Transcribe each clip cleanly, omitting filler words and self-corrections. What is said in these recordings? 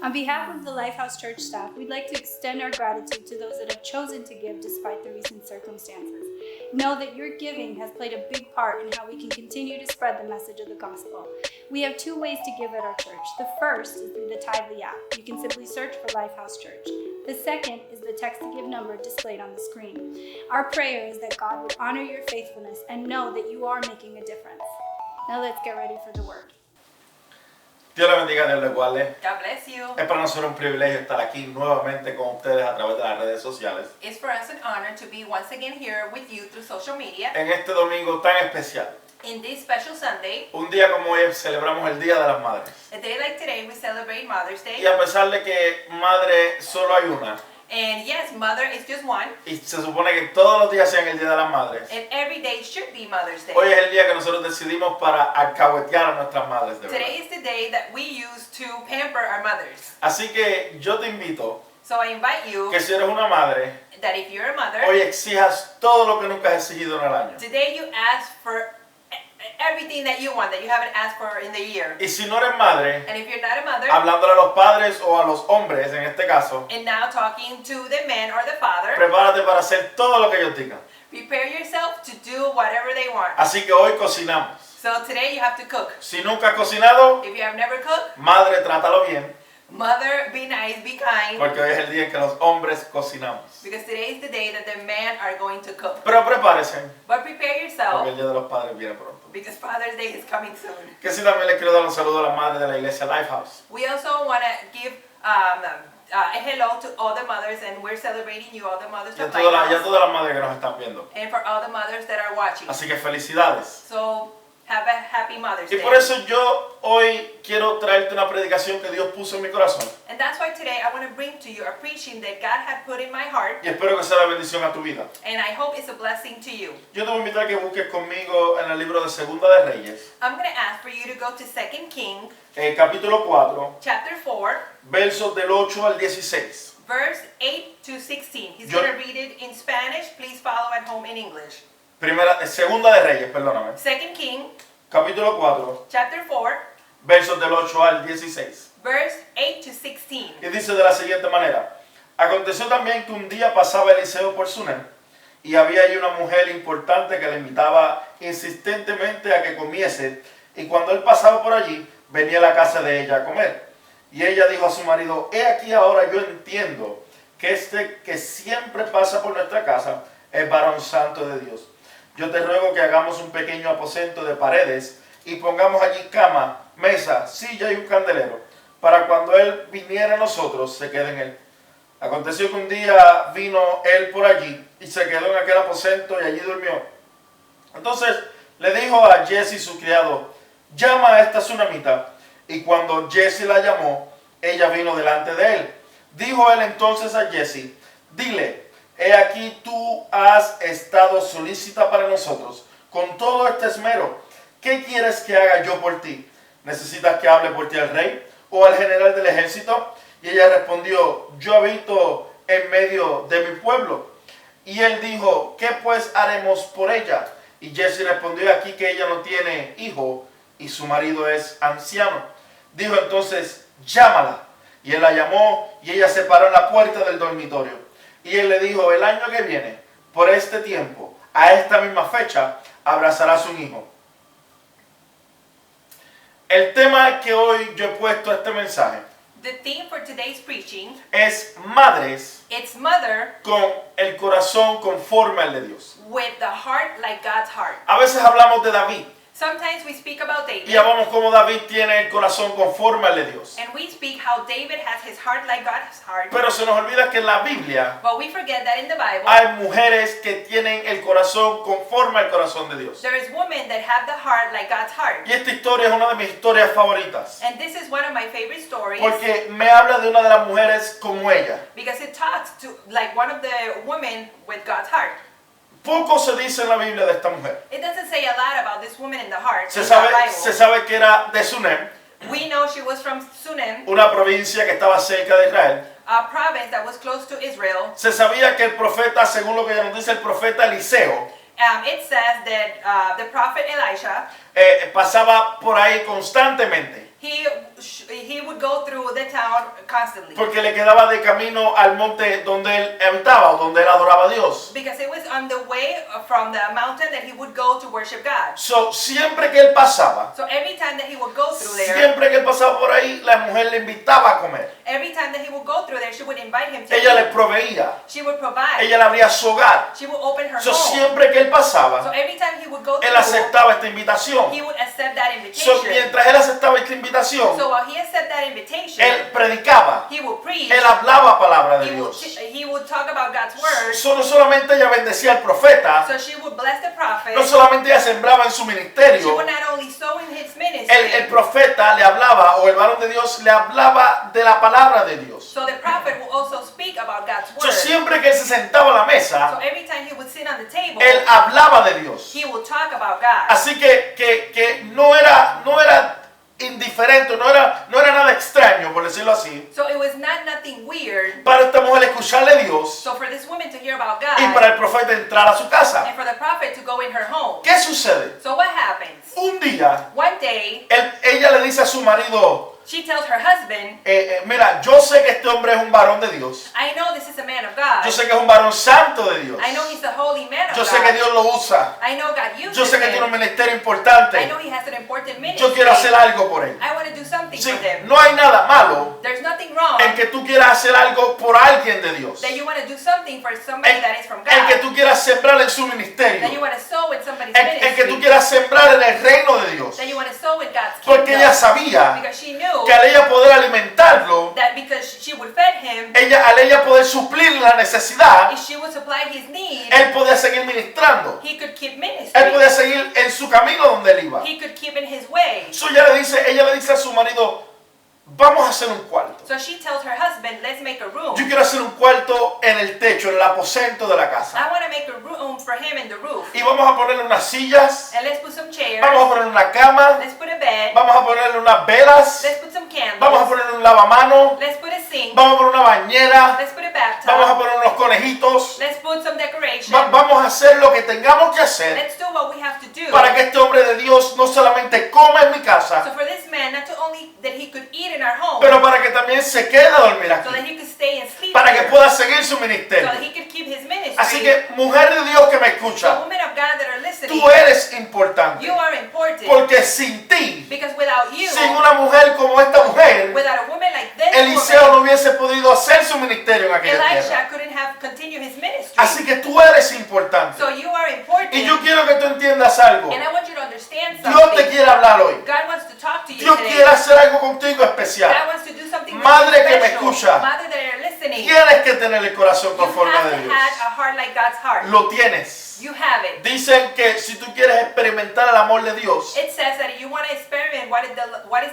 On behalf of the Lifehouse Church staff, we'd like to extend our gratitude to those that have chosen to give despite the recent circumstances. Know that your giving has played a big part in how we can continue to spread the message of the gospel. We have 2 ways to give at our church. The first is through the Tithely app. You can simply search for Lifehouse Church. The second is the text to give number displayed on the screen. Our prayer is that God would honor your faithfulness and know that you are making a difference. Now let's get ready for the word. Dios le bendiga, Dios le guarde. God bless you. Es para nosotros un privilegio estar aquí nuevamente con ustedes a través de las redes sociales. It's for us an honor to be once again here with you through social media. En este domingo tan especial. In this special Sunday. Un día como hoy celebramos el Día de las Madres. A day like today we celebrate Mother's Day. Y a pesar de que madre solo hay una. And yes, mother is just one. Y se supone que todos los días sean el Día de las Madres. And every day should be Mother's Day. Hoy es el día que nosotros decidimos para alcahuetear a nuestras madres de verdad. Today is the day that we use to pamper our mothers. Así que yo te invito So I invite you que si eres una madre, that if you're a mother, hoy exijas todo lo que nunca has exigido en el año. today you ask for everything that you want that you haven't asked for in the year. Y si no eres madre, And if you're not a mother, hablándole a los padres o a los hombres en este caso, and now talking to the man or the father, prepárate para hacer todo lo que ellos digan. prepare yourself to do whatever they want. Así que hoy cocinamos. So today you have to cook. Si nunca has cocinado, If you have never cooked, madre, trátalo bien, mother, be nice, be kind, porque hoy es el día en que los hombres cocinamos. because today is the day that the men are going to cook. Pero prepárese, But prepare yourself, porque el Día de los Padres viene pronto. because Father's Day is coming soon. Que sí, también les quiero dar un saludo a la madre de la iglesia Lifehouse. We also want to give a hello to all the mothers, and we're celebrating you, all the mothers Y a of todas Lighthouse, las madres que nos están viendo. and for all the mothers that are watching. Así que felicidades. So have a happy Mother's Y Day. por eso yo hoy quiero traerte una predicación que Dios puso en mi corazón. And that's why today I want to bring to you a preaching that God had put in my heart, Y espero que sea de bendición a tu vida. and I hope it's a blessing to you. Yo te voy a invitar a que busques conmigo en el libro de Segunda de Reyes, I'm going to ask for you to go to 2 Kings, capítulo 4, chapter 4, versos del 8 al 16. verse 8 to 16. He's Yo- going to read it in Spanish. Please follow at home in English. Segunda de Reyes, perdóname. 2 Kings, Capítulo 4, chapter 4, versos del 8 al 16. verse 8 to 16. Y dice de la siguiente manera: Aconteció también que un día pasaba Eliseo por Sunem, y había allí una mujer importante que le invitaba insistentemente a que comiese, y cuando él pasaba por allí, venía a la casa de ella a comer. Y ella dijo a su marido: He aquí ahora yo entiendo que este que siempre pasa por nuestra casa es varón santo de Dios. Yo te ruego que hagamos un pequeño aposento de paredes y pongamos allí cama, mesa, silla y un candelero, para cuando él viniera a nosotros se quede en él. Aconteció que un día vino él por allí y se quedó en aquel aposento y allí durmió. Entonces le dijo a Jesse su criado: llama a esta sunamita. Y cuando Jesse la llamó, ella vino delante de él. Dijo él entonces a Jesse: dile, he aquí tú has estado solícita para nosotros con todo este esmero. ¿Qué quieres que haga yo por ti? ¿Necesitas que hable por ti al rey o al general del ejército? Y ella respondió: yo habito en medio de mi pueblo. Y él dijo: ¿qué pues haremos por ella? Y Jesse respondió: aquí que ella no tiene hijo y su marido es anciano. Dijo entonces: llámala. Y él la llamó y ella se paró en la puerta del dormitorio. Y él le dijo: el año que viene, por este tiempo, a esta misma fecha, abrazarás un hijo. El tema que hoy yo he puesto a este mensaje The theme for today's preaching, es madres it's mother con el corazón conforme al de Dios. with the heart like God's heart. A veces hablamos de David Sometimes we speak about David, y hablamos cómo David tiene el corazón conforme al de Dios. and we speak how David has his heart like God's heart. Pero se nos olvida que en la Biblia But we forget that in the Bible, hay mujeres que tienen el corazón conforme al corazón de Dios. there is women that have the heart like God's heart. Y esta historia es una de mis historias favoritas, And this is one of my favorite stories porque me habla de una de las mujeres como ella. because it talks to like one of the women with God's heart. Poco se dice en la Biblia de esta mujer. It doesn't say a lot about this woman in the heart Se in the Bible. sabe que era de Sunem, We know she was from Sunem, una provincia que estaba cerca de Israel. a province that was close to Israel. Se sabía que el profeta, según lo que ya nos dice el profeta Eliseo, It says that the prophet Elisha, pasaba por ahí constantemente. he he would go through the town constantly. Porque le quedaba de camino al monte donde él habitaba o donde él adoraba a Dios. Because it was on the way from the mountain that he would go to worship God. So, siempre que él pasaba, So every time that he would go through there, siempre que él pasaba por ahí, la mujer le invitaba a comer. every time that he would go through there, she would invite him to Ella le eat. proveía, She would provide. ella le abría su hogar. She would open her So, home. siempre que él So pasaba, every time he would go él through, aceptaba esta invitación. he would accept that So, invitation. mientras él aceptaba esta invitación, So while he accepted that invitation, él predicaba, he would preach. él hablaba palabra de He would, Dios. he would talk about God's word. So, no solamente ella bendecía al profeta, So she would bless the prophet. no solamente ella sembraba en su She ministerio, would not only sow in his el ministry. profeta le hablaba, o el varón de Dios le hablaba de la palabra de Dios. So the prophet will also speak about God's So, word. siempre que él se sentaba a la So mesa, every time he would sit on the table, él hablaba de Dios. he would talk about God. Así que no era indiferente, no era nada extraño, por decirlo así, So it was nothing weird. para esta mujer escucharle a Dios So for this woman to hear about y God para el profeta entrar a su casa. and for the prophet to go in her home. ¿Qué sucede? So what happens? Un día, One day, ella le dice a su marido, she tells her husband, mira, yo sé que este hombre es un varón de Dios. I know this is a man of God. Yo sé que es un varón santo de Dios. I know he's a holy man Yo of sé que God. Dios lo usa. I know God uses Yo sé que him. tiene un ministerio I importante. know he has an important ministry. Yo quiero hacer algo por él. I want to do something Sí, for him. no hay nada malo There's nothing wrong en que tú quieras hacer algo por alguien de Dios. that you want to do something for somebody that is from God. En que tú quieras sembrar en su That you ministerio. want to sow in somebody's En que tú ministry. quieras sembrar en el reino de Dios. That you want to sow in God's Porque ella kingdom. sabía Because she knew que al ella poder alimentarlo, that because she would feed him, al ella poder suplir la necesidad, if she would supply his need, él podía seguir ministrando. he could keep Él ministry. podía seguir en su camino donde él iba. He could keep in his way. So ella le dice a su marido, vamos a hacer un cuarto. So she tells her husband, let's make a room. Yo quiero hacer un cuarto en el techo, en el aposento de la casa. I want to make a room for him in the roof. Y vamos a ponerle unas sillas, And let's put some chairs. vamos a ponerle una cama, Let's put a bed. vamos a ponerle unas velas, Let's put some candles. vamos a ponerle un lavamanos, Let's put a sink. vamos a poner una bañera, Let's put a bathtub. vamos a poner unos conejitos. Let's put some decoration. Vamos a hacer lo que tengamos que hacer Let's do what we have to do. para que este hombre de Dios no solamente coma en mi So casa, for this man, not to only that he could eat in our home, pero para que también se quede a dormir so that aquí, he could stay and sleep para que here, pueda seguir su so ministerio. that he could keep his ministry. Así que, mujer de Dios que me So escucha, women of God that are listening, tú eres importante, you are important. porque sin ti, Because without you, sin una mujer como esta mujer, without a woman like this Eliseo woman, no hubiese podido hacer su ministerio en aquella tierra. Elisha couldn't have continued his ministry. Así que tú eres importante. So you are important. Y yo quiero que tú entiendas algo. And I want you to understand Dios something. te quiere hablar hoy. God wants to talk to you Dios today. quiere hacer algo contigo especial. God wants to do something Madre really que me special. escucha. Mother that are listening. Tienes que tener el corazón You conforme have de to Dios. have a heart like God's heart. Lo tienes. You have it. Dicen que si tú quieres experimentar el amor de Dios, It says that if you want to experiment what is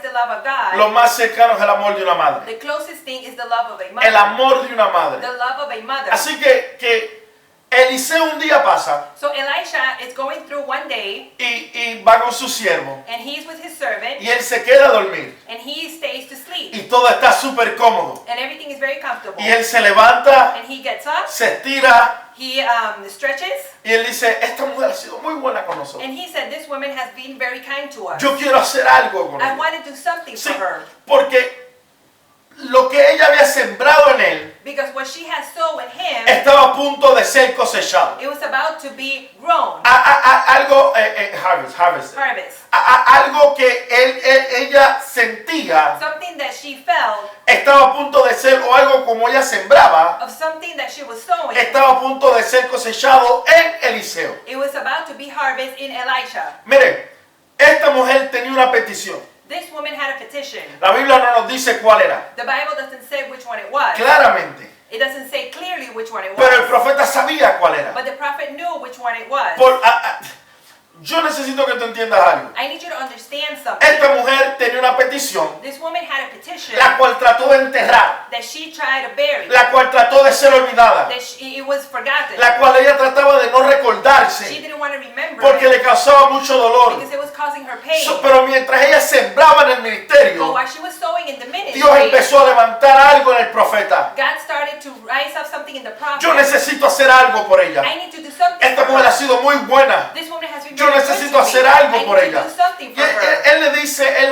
the love of God, lo más cercano es el amor de una madre. the closest thing is the love of a mother. El amor de una madre. The love of a mother. Así que Eliseo un día pasa So Elisha is going through one day, y va con su siervo and he's with his servant, y él se queda a dormir and he stays to sleep, y todo está súper cómodo. and everything is very comfortable. Y él se levanta, And he gets up, se estira he stretches, y él dice, esta mujer ha sido muy buena con nosotros. and he said, this woman has been very kind to us. Yo quiero hacer algo con I ella. want to do something Sí, for her. porque lo que ella había sembrado en él Because what she has sown in him, estaba a punto de ser cosechado. it was about to be grown. Algo, harvest. Harvest. Algo que ella sentía Something that she felt estaba a punto de ser, o algo como ella sembraba, of something that she was sowing. estaba a punto de ser cosechado en Eliseo. It was about to be harvest in Elisha. Mire, esta mujer tenía una petición. This woman had a petition. La Biblia no nos dice cuál era, The Bible doesn't say which one it was. claramente. It doesn't say clearly which one it Pero el was. profeta sabía cuál era. But the prophet knew which one it was. Yo necesito que tú entiendas algo. I need you to understand something. Esta mujer tenía una petición, This woman had a petition la cual trató de enterrar, that she tried to bury. la cual trató de ser olvidada, That it was forgotten. la cual ella trataba de no She recordarse didn't want to remember porque it le causaba mucho dolor. because it was causing her pain. Pero mientras ella sembraba en el But ministerio, while she was sowing in the Dios ministry, empezó a levantar a algo en el profeta. God started to rise up something in the prophet. Yo necesito hacer algo por ella. I need to do something Esta for mujer her. ha sido muy buena. This woman has been Yo very good necesito to me. hacer algo I por need ella. to do something Y for her. él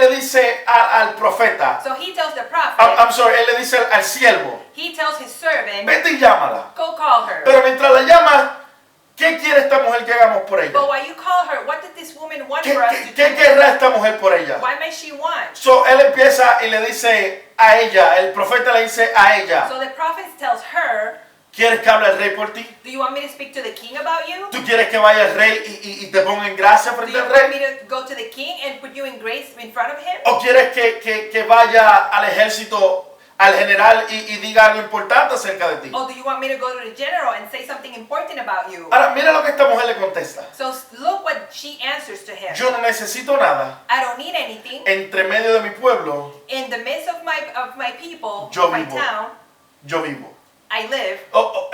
le dice al profeta, So he tells the prophet, I'm sorry, él le dice al siervo, he tells his servant, vete y llámala. go call her. Pero mientras la llama, ¿qué quiere esta mujer que hagamos por ella? But while you call her, what did this woman want ¿Qué, for us qué, to qué do? querrá esta mujer por ella? Why may she want? So, él empieza y le dice a ella, el profeta le dice a ella, So the prophet tells her, ¿quieres que hable el rey por ti? do you want me to speak to the king about you? ¿Tú quieres que vaya el rey y te ponga en gracia Do frente you al want me rey? to go to the king and put you in grace in front of him? ¿O quieres que vaya al ejército, al general y diga algo importante acerca de ti? Or do you want me to go to the general and say something important about you? Ahora, mira lo que esta mujer le contesta. So look what she answers to him. Yo no necesito nada. I don't need anything. Entre medio de mi pueblo, In the midst of my people, Yo my vivo. town, yo vivo. I live.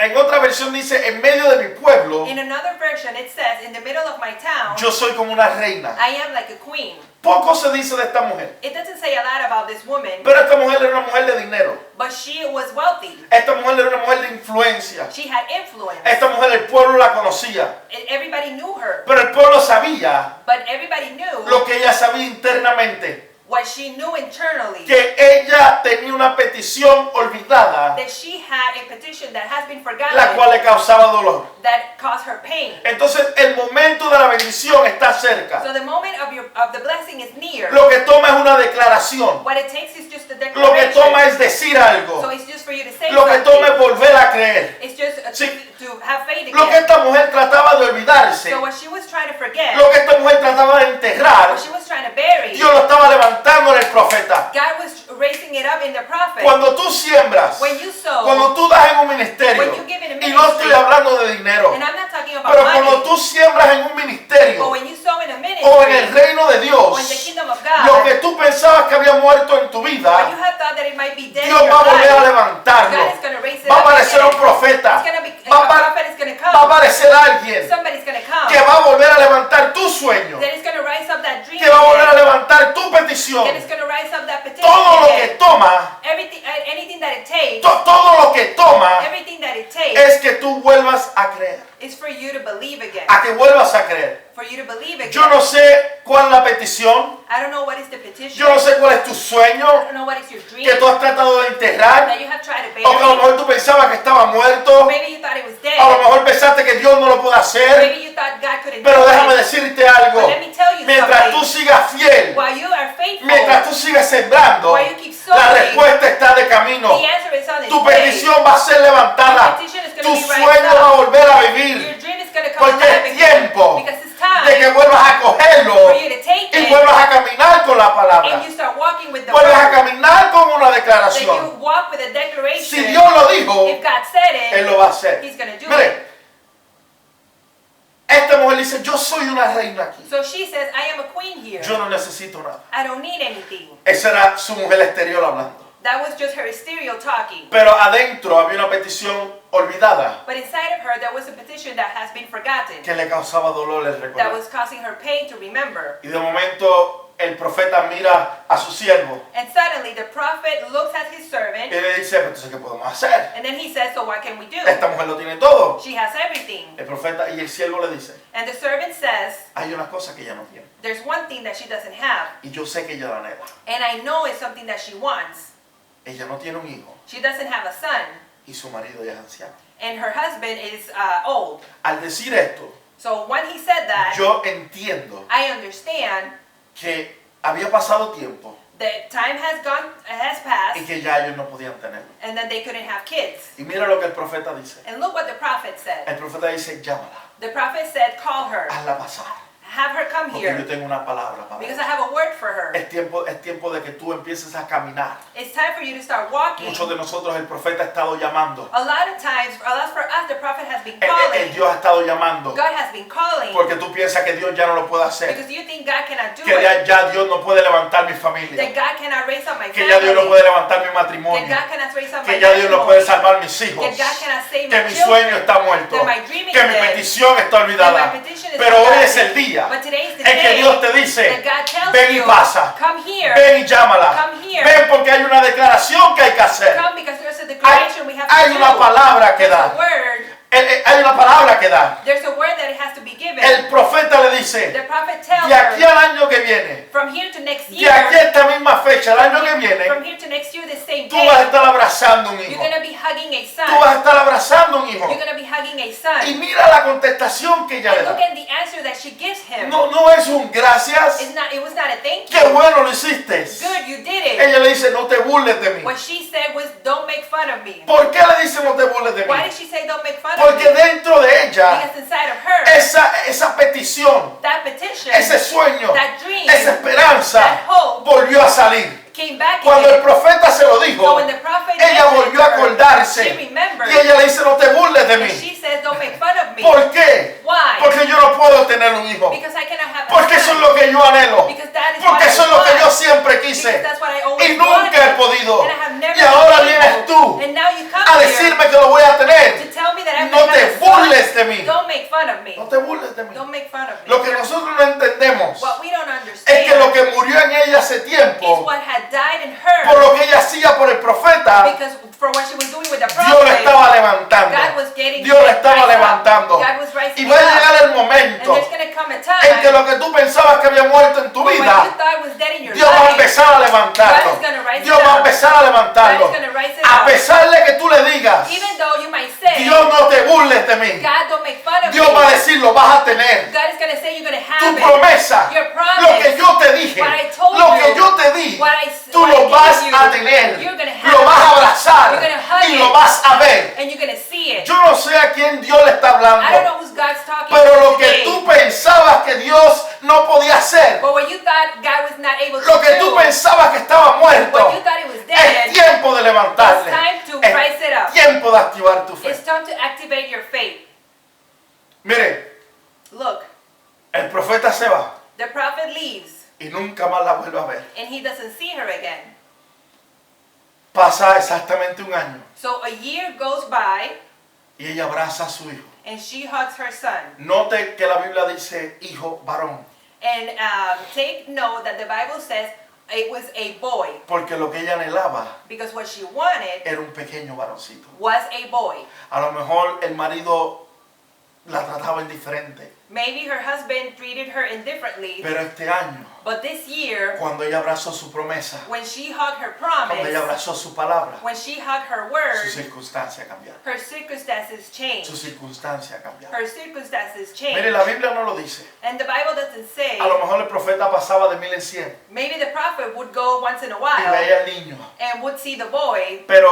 En otra versión dice, en medio de mi pueblo, In another version, it says, in the middle of my town, yo soy como una reina. I am like a queen. Poco se dice de esta mujer. It doesn't say a lot about this woman, Pero esta mujer era una mujer de dinero. but she was wealthy. Esta mujer era una mujer de influencia. She had influence. Esta mujer el pueblo la conocía. Everybody knew her, Pero el pueblo sabía but everybody knew lo que ella sabía internamente. what she knew internally. Que ella tenía una petición olvidada, That she had a petition that has been la forgotten, cual le causaba dolor. that caused her pain. Entonces el momento de la bendición está cerca. So the moment of the blessing is near. Lo que toma es una declaración. What it takes is just a Lo que toma declaration. es decir algo. So it's just for you to say Lo que toma es something. volver a creer. It's just Sí. to have faith Lo que again. esta mujer trataba de olvidarse, So what she was trying to forget, lo que esta mujer trataba de enterrar, what she was trying to bury, Dios lo estaba levantando en el profeta. God was raising it up in the prophet. Cuando tú siembras, When you sow, cuando tú das en un ministerio, when you give in a y no estoy ministry, hablando de dinero, and I'm not talking about pero money, cuando tú siembras en un but ministerio when you sow in a o en el ministry, reino de or in the Dios, kingdom of lo God, que tú pensabas que había muerto en tu or you vida, have thought that it might be dead Dios in your va a volver a life, levantarlo. God is going to raise it Va a up aparecer again. un profeta, It's gonna be, va a a apar- prophet is going to va a come. aparecer alguien Somebody's going to come. que va a volver a levantar tu sueño, That is going to rise up that dream que va a volver a again. levantar tu petición. That is going to rise up that petition Todo lo que again. toma, Everything, anything that it takes, todo lo que toma everything that it takes es que tú vuelvas a creer, is for you to believe again. a que vuelvas a creer. For you to believe again. Yo no sé cuál es la petición, I don't know what is the petition. yo no sé cuál es tu I sueño don't know what is your dream que tú has tratado de enterrar, that you have tried to o que a lo bury. mejor tú pensabas que estaba muerto, Maybe you thought it was a lo dead. mejor pensaste que Dios no lo puede hacer, Maybe you thought God couldn't pero do déjame it. decirte algo, But let me tell you mientras something. tú sigas fiel, While you are faithful, mientras tú sigas sembrando, while you keep la sowing, respuesta está de camino. the answer is on its Tu way. petición va a ser levantada. Your petition is Tu gonna be raised sueño up. va a volver a Your vivir. dream is going to come Porque alive es again. tiempo Because it's time de que vuelvas a cogerlo for you to take y it vuelvas a caminar con la palabra. and you start walking with the Vuelvas a word. caminar con una That declaración. you walk with a declaration. Si Dios lo dijo, If God said it, Él lo va a hacer. He's going to do it. Mire, esta mujer dice, yo soy una reina aquí. So she says, I am a queen here. Yo no necesito nada. I don't need anything. Esa era su mujer exterior hablando. That was just her stereo talking. Pero adentro había una petición olvidada But inside of her, there was a petition that has been forgotten. que le causaba dolor el That recordar. was causing her pain to remember. Y de momento el profeta mira a su siervo And suddenly the prophet looks at his y servant le dice, "Pero entonces, ¿qué podemos hacer? and then he says, so what can we do? Esta mujer lo tiene todo." She has everything. El profeta y el siervo le dice, And the servant says, hay una cosa que ella no tiene. there's one thing that she doesn't have. Y yo sé que ella la anhela. And I know it's something that she wants. Ella no tiene un hijo She doesn't have a son. y su marido ya es anciano. And her husband is old. Al decir esto, So when he said that, yo entiendo I understand que había pasado tiempo that time has y passed, que ya ellos no podían tenerlo. and that they couldn't have kids. Y mira lo que el profeta dice. And look what the prophet said. El profeta dice, llámala, The prophet said, call her, hazla pasar, have her come porque yo here, tengo una palabra para because ella. I have a word for her. Es tiempo de que tú empieces a caminar. It's time for you to start walking. Muchos de nosotros el profeta ha estado llamando. A lot of times, a lot for us, the prophet has been El calling. Dios ha estado llamando. God has been calling. Porque tú piensas que Dios ya no lo puede hacer. Because you think God cannot do Que it. ya Dios no puede levantar mi That familia. God cannot raise up my Que ya Dios no family. puede levantar mi That matrimonio. God cannot raise up my Que ya Dios no puede matrimony. salvar mis hijos. That God cannot save Que my mi children. sueño está muerto. That my dream is Que mi dead. petición está olvidada. That my petition is Pero hoy forgotten. es el día But today is the en que day Dios te dice, that God tells ven y you, pasa. come here. Ven y llámala. Come here. Ven porque hay una declaración que hay que hacer. Come has hay to una do. palabra que There's a dar. word. Hay una palabra que dar. There's a word that it has to be given. El profeta le The dice, prophet tells de aquí her, al año que viene, from here to next de year, aquí a esta misma fecha, el año que viene, from here to next year, the same tú vas a day, estar abrazando un you're hijo. going to be hugging a Tú vas a son. estar abrazando un hijo. You're going to be hugging a Y son. mira la contestación que ella le And look da. at the answer that she gives him. No es un gracias. It was not a thank Qué you. bueno lo hiciste. Good, you did it. Ella le dice, no te burles de mí. What she said was, don't make fun of me. ¿Por qué le dice no te burles de Why mí? did she say don't make fun of Porque me? dentro de ella, Because inside of her, esa petición, that petition, ese sueño, that dream, esa esperanza that hope volvió a salir. came back Cuando el again. profeta se lo So dijo, when the prophet ella mentioned volvió a her, acordarse. she remembered. Y ella le dice, no te burles de And mí. she says, don't make fun of me. ¿Por qué? Why? Porque yo no puedo tener un hijo. Because I cannot have Porque a eso es son. lo que yo anhelo. Because that is Porque what eso I es lo que want. yo siempre Because quise. that's what I always Y nunca he wanted. podido. And I have never Y ahora been vienes able. tú And now you come a here decirme que lo voy a to tener. tell me that I'm No gonna te have a son. burles de mí. Don't make fun of me. No te burles de mí. Don't make fun of me. Lo que nosotros no entendemos What we don't es que lo understand que murió en ella hace is tiempo, what had died in her. por lo que ella hacía por el profeta, Because for what she was doing with the Dios la prophet, estaba levantando. God was getting Dios la estaba raised up. levantando. God was rising Y va a up. llegar el And momento there's going to come a en time que lo que tú pensabas que había muerto en tu when what vida, you thought was dead in your Dios va a life, empezar a levantarlo. God is gonna rise Dios it va a up. empezar a levantarlo. God is gonna rise it A up. pesar de que tú le digas, even though you might say, Dios no te burles de mí. God, don't make fun of Dios me. va a decir, lo vas a tener. God is going to say you're going to have Tu it. promesa, Your promise, lo que yo te dije, what I told lo you, que yo te di, what I tú what I lo gave vas you, a tener, you're gonna have lo vas a it. abrazar You're gonna hug y it. lo vas a ver. And you're going to see it. Yo no sé a quién Dios le está I don't hablando, know who's God's talking pero to lo que today. tú pensabas que Dios no podía hacer, But what you thought God was not able to lo que do, tú pensabas que estaba muerto, what you thought it was es dead, tiempo de levantarle, it's time to rise it up. es tiempo de activar tu fe. It's time to activate your faith. Mire, Look, el profeta se va the prophet leaves y nunca más la vuelve a ver. and he doesn't see her again. Pasa exactamente un año So a year goes by y ella abraza a su hijo. and she hugs her son. Note que la Biblia dice hijo varón, And take note that the Bible says it was a boy, porque lo que ella anhelaba because what she wanted era un pequeño varoncito. was a boy. A lo mejor el marido la trataba indiferente, Maybe her husband treated her indifferently, pero este año, but this year, cuando ella abrazó su promesa, when she hugged her cuando ella promise, abrazó su palabra, when she hugged her su word, circunstancia cambiaron. her circumstances Su changed. circunstancia cambiaron. Her circumstances Mire, changed. la Biblia no lo dice. And the Bible doesn't say, A lo mejor el profeta pasaba de 1000 en 100 maybe the prophet would go once in a y while veía al niño, and would see the boy, pero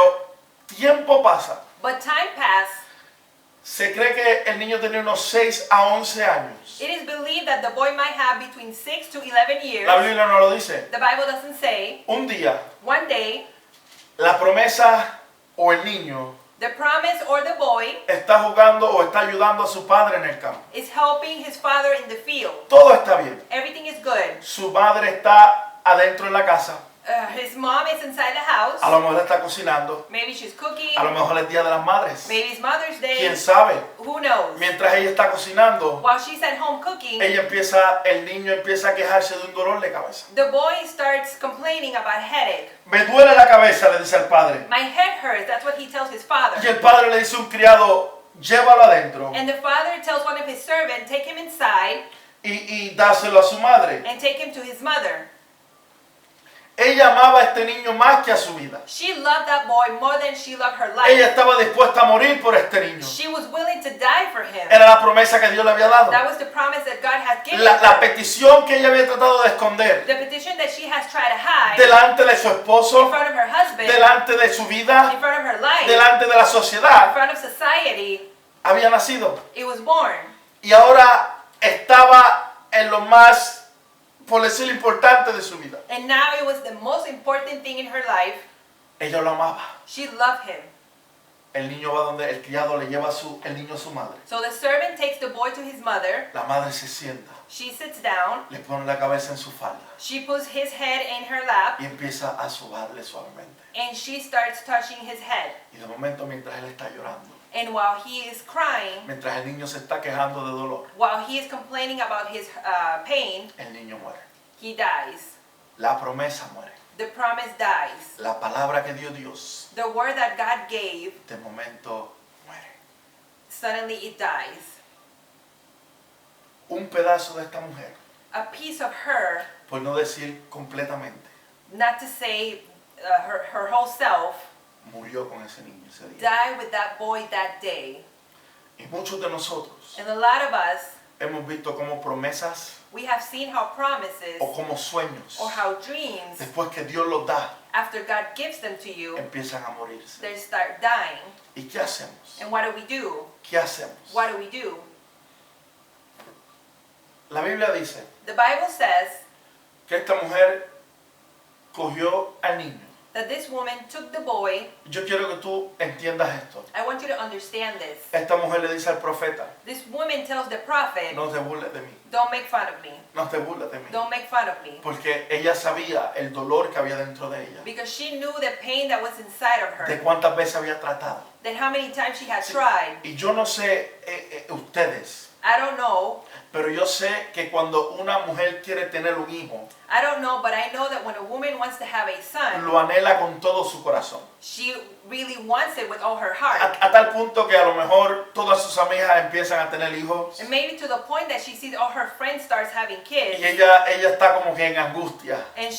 tiempo pasa. but time passed. Se cree que el niño tenía unos 6 a 11 años. It is believed that the boy might have between 6 to 11 years. La Biblia no lo dice. The Bible doesn't say. Un día, One day, la promesa o el niño the promise or the boy está jugando o está ayudando a su padre en el campo. is helping his father in the field. Todo está bien. Everything is good. Su madre está adentro en la casa. His mom is inside the house. A lo mejor está cocinando. Maybe she's cooking. A lo mejor es Día de las Madres. Maybe it's Mother's Day. ¿Quién sabe? Who knows? Mientras ella está cocinando, While she's at home cooking, el niño empieza a quejarse de un dolor de cabeza. the boy starts complaining about headache. Me duele la cabeza, le dice al padre. My head hurts. That's what he tells his father. Y el padre le dice a un criado, llévalo adentro And the father tells one of his servants, take him inside y dáselo a su madre. and take him to his mother. Ella amaba a este niño más que a su vida. She loved that boy more than she loved her life. Ella estaba dispuesta a morir por este niño. She was willing to die for him. Era la promesa que Dios le había dado. That was the promise that God had given La her. petición que ella había tratado de esconder The petition that she has tried to hide delante de su in esposo, front of her husband, delante de su vida, in front of her life, delante de la in sociedad, front of society, había nacido. it was born. Y ahora estaba en lo más, por decirlo, importante de su vida. And now it was the most important thing in her life. Ella lo amaba. She loved him. El niño va donde el criado le lleva el niño a su madre. So the servant takes the boy to his mother. La madre se sienta, She sits down. le pone la cabeza en su falda She puts his head in her lap y empieza a sobarle suavemente. and she starts touching his head. Y de momento, mientras él está llorando, And while he is crying, mientras el niño se está quejando de dolor, while he is complaining about his pain, el niño muere. he dies. La promesa muere. the promise dies. La palabra que dio Dios, The word that God gave, de momento muere. suddenly it dies. Un pedazo de esta mujer, A piece of her, por no decir completamente, not to say her whole self, murió con ese niño ese día. died with that boy that day. Y muchos de nosotros And a lot of us, hemos visto como promesas we have seen how promises o como sueños, or how dreams, después que Dios los da, after God gives them to you, empiezan a morirse. they start dying. ¿Y qué hacemos? And what do we do? ¿Qué hacemos? What do we do? La Biblia dice The Bible says que esta mujer cogió al niño. that this woman took the boy. Yo quiero que tú entiendas esto. I want you to understand this. Esta mujer le dice al profeta, This woman tells the prophet, no te burles de mí, don't make fun of me. no te burles de mí. Don't make fun of me. Porque ella sabía el dolor que había dentro de ella, Because she knew the pain that was inside of de her. cuántas veces había tratado. Then how many times she had Sí. tried. Y yo no sé ustedes, I don't know. pero yo sé que cuando una mujer quiere tener un hijo, I don't know, but I know that when a woman wants to have a son, lo anhela con todo su corazón. she really wants it with all her heart. A tal punto que a lo mejor todas sus amigas empiezan a tener hijos And maybe to the point that she sees all her friends starts having kids. y ella está como que en angustia. And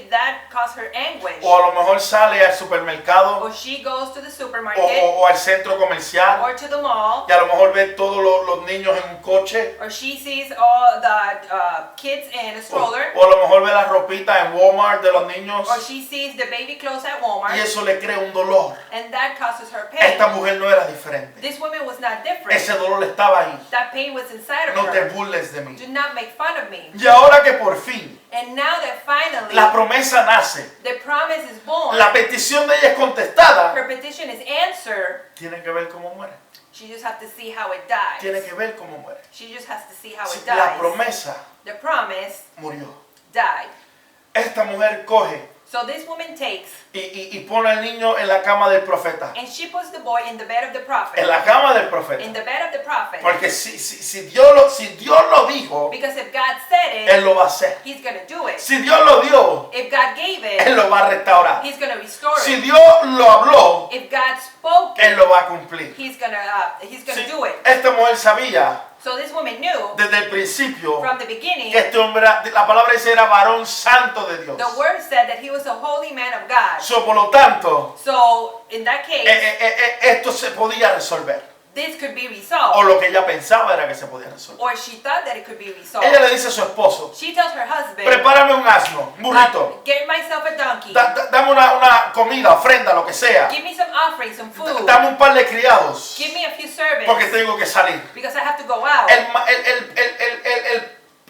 that caused her anguish. O a lo mejor sale al supermercado Or she goes to the supermarket o al centro comercial or to the mall. y a lo mejor ve todos los niños en un coche Or she sees all the kids in a stroller. o a lo mejor ve las ropitas en Walmart de los niños Or she sees the baby clothes at y Walmart. eso le crea un dolor. And that causes her pain. Esta mujer no era diferente. This woman was not different. Ese dolor estaba ahí. That pain was inside of No te her. burles de mí. Do not make fun of me. Y ahora que por fin And now that finally la promesa nace, the promise is born, la petición de ella es contestada, her petition is answered, tiene que ver cómo muere. she just has to see how it Tiene dies. que ver cómo muere. She just has to see how Sí, it la dies. promesa The promise murió. died. Esta mujer coge So this woman takes y pone al niño en la cama del profeta. and she puts the boy in the bed of the prophet. En la cama del profeta. In the bed of the prophet. Porque si Dios lo dijo, Because if God said Él it, lo va a hacer. He's going to do it. Si Dios lo dio, If God gave Él it, lo va a restaurar. He's going to restore Si it. Dios lo habló, If God spoke Él it, lo va a cumplir. He's going to Sí, do it. esta mujer sabía So this woman knew desde el principio from the beginning, que este hombre, la palabra dice, era varón santo de Dios. the word said that he was a holy man of God. So, por lo tanto, So in that case, esto se podía resolver. this could be O resolved. lo que ella pensaba era que se podía resolver. Or she thought that it could be Ella resolved. le dice a su esposo, She tells her husband, prepárame un asno, un burrito. get myself a donkey. Dame una comida, ofrenda, lo que sea. Give me some offering, some food. Dame un par de criados, Give me a few servants. porque tengo que salir. Because I have to go out.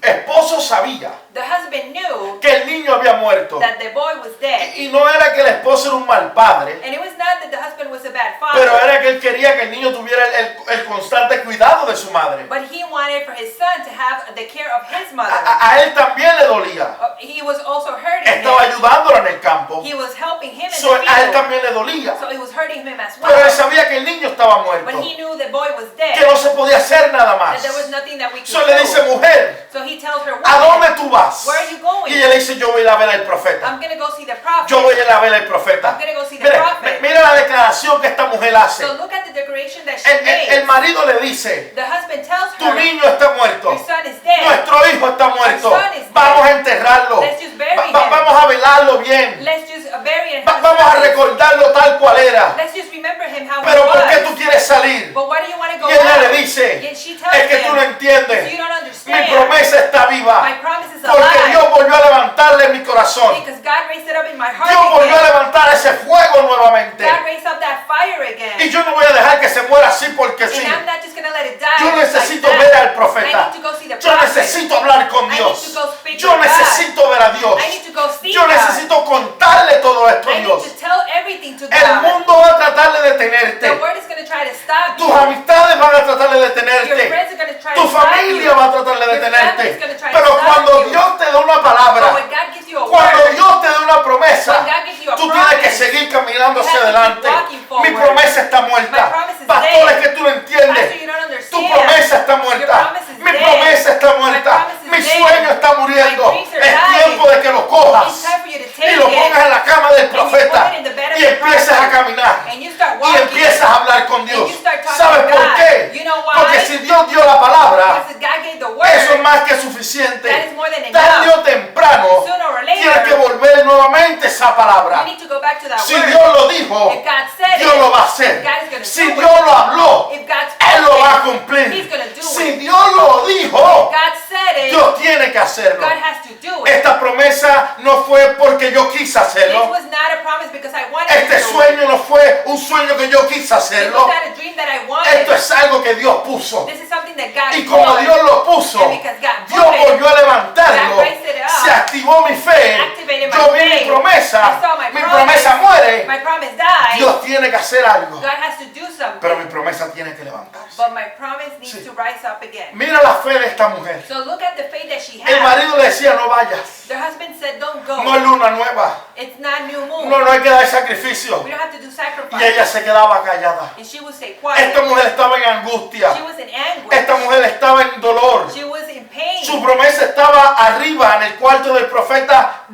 El esposo sabía The husband knew que el niño había muerto. that the boy was dead. Y no era que el esposo era un mal padre, And it was not that the husband was a bad pero father. era que él quería que el niño tuviera el constante cuidado de su madre. But he wanted for his son to have the care of his mother. A él también le dolía. He was also hurting Estaba him. ayudándolo en el campo. He was helping him in So, the a él field. también le dolía. So it was hurting him as Pero él well. sabía que el niño estaba muerto. But he knew the boy was Que dead. no se podía hacer nada That más. there was nothing that we could So le dice, do. mujer, So he tells her, ¿a dónde woman, tú vas? where are you going? Y ella le dice, yo voy a ir a ver al profeta. I'm going to go see the prophet. Yo voy a ir a ver al profeta. I'm gonna go see the Mire, prophet. mira la declaración que esta mujer hace. So look at the declaration that she El made. marido le dice, The husband tells tu her, niño está muerto. your son is dead. Nuestro hijo está muerto. Our son is dead. Vamos a enterrarlo. Let's just bury him. Vamos a velarlo bien. Let's just bury him. Vamos a recordarlo tal cual era. Let's just remember him how Pero he ¿por qué was. tú quieres salir? But why do you want to go Y ella out? le dice, Yet she tells es que tú no him, entiendes. you don't Mi understand. promesa está viva. My promise is Porque alive. Dios volvió a levantarle en mi corazón. Because God raised it up in my heart Dios volvió a again. levantar ese fuego nuevamente. God raised up that fire Y again. yo no voy a dejar que se muera así porque sí. And I'm not just going to let it die. Yo just necesito like ver that. al profeta. I need to go see the Yo prophet. necesito hablar con I need Dios. to go speak Yo with God. necesito ver a Dios. I need to go see Yo God. necesito contarle todo esto a I need Dios. to tell everything to El God. mundo va a tratar de The detenerte. word is going to try to stop Tus you. amistades van a tratar de Your detenerte. friends are going to try Tu to stop you. familia va a tratar de Your family is detenerte. going to try to Pero stop cuando you. Dios te da una But palabra, when God gives you a cuando word, Dios te da una promesa, when God gives you a tú tienes que promise, seguir caminando you hacia have to keep adelante. walking forward. Mi promesa está My muerta. promise is Pastores, dead. que tú no entiendes. Pastor, you don't Tu understand. promesa está Your muerta. promise is Mi dead. promesa está My muerta. promise is Mi dead. sueño está muriendo. My dreams are Es dying. tiempo de que lo cojas It's time for you to y take lo it pongas en la cama del and you put profeta it in the bed of y the empiezas a prophet, caminar and you start y walking, empiezas a hablar con Dios. and you start talking ¿Sabes to por God. qué? You know why? Porque si Dios dio la palabra, Because God gave the word, eso es más que that suficiente. is more than Tarde enough. o temprano Sooner or later, tienes que volver nuevamente esa palabra. you need to go back to that Si word. Dios lo dijo, If God said Dios it, lo va a hacer. God is gonna Si do Dios it. lo habló, If God's Él lo va a spoken, cumplir. He's gonna do Si it. Dios lo dijo, God said it, Dios tiene que hacerlo. God has to do it. Esta promesa no fue porque yo quise This hacerlo. was not a promise because I wanted Este to do it. sueño no fue un sueño que yo quise It was hacerlo. not a dream that I wanted. Esto es algo que Dios puso. This is something that God Y como put. Dios lo puso, And because God Dios put it, volvió a levantarlo. God raised it up. Se activó mi fe. Activated my Yo vi mi faith. promesa. I saw my Mi promise. promesa muere. My promise died. Dios tiene que hacer algo. God has to do something. Pero mi promesa tiene que levantarse. But my promise needs Sí. to rise up again. Mira la fe de esta mujer. So look at the faith that she El had. marido le decía, no vayas. The husband said, don't go. No es luna nueva. It's not new moon. No hay que dar sacrificio. We don't have to do Y sacrifice. ella se quedaba callada. And she would stay quiet. Esta mujer estaba en angustia. She was in anguish. Esta mujer estaba en dolor. She was in pain. Su promesa estaba arriba en el cuarto del profeta,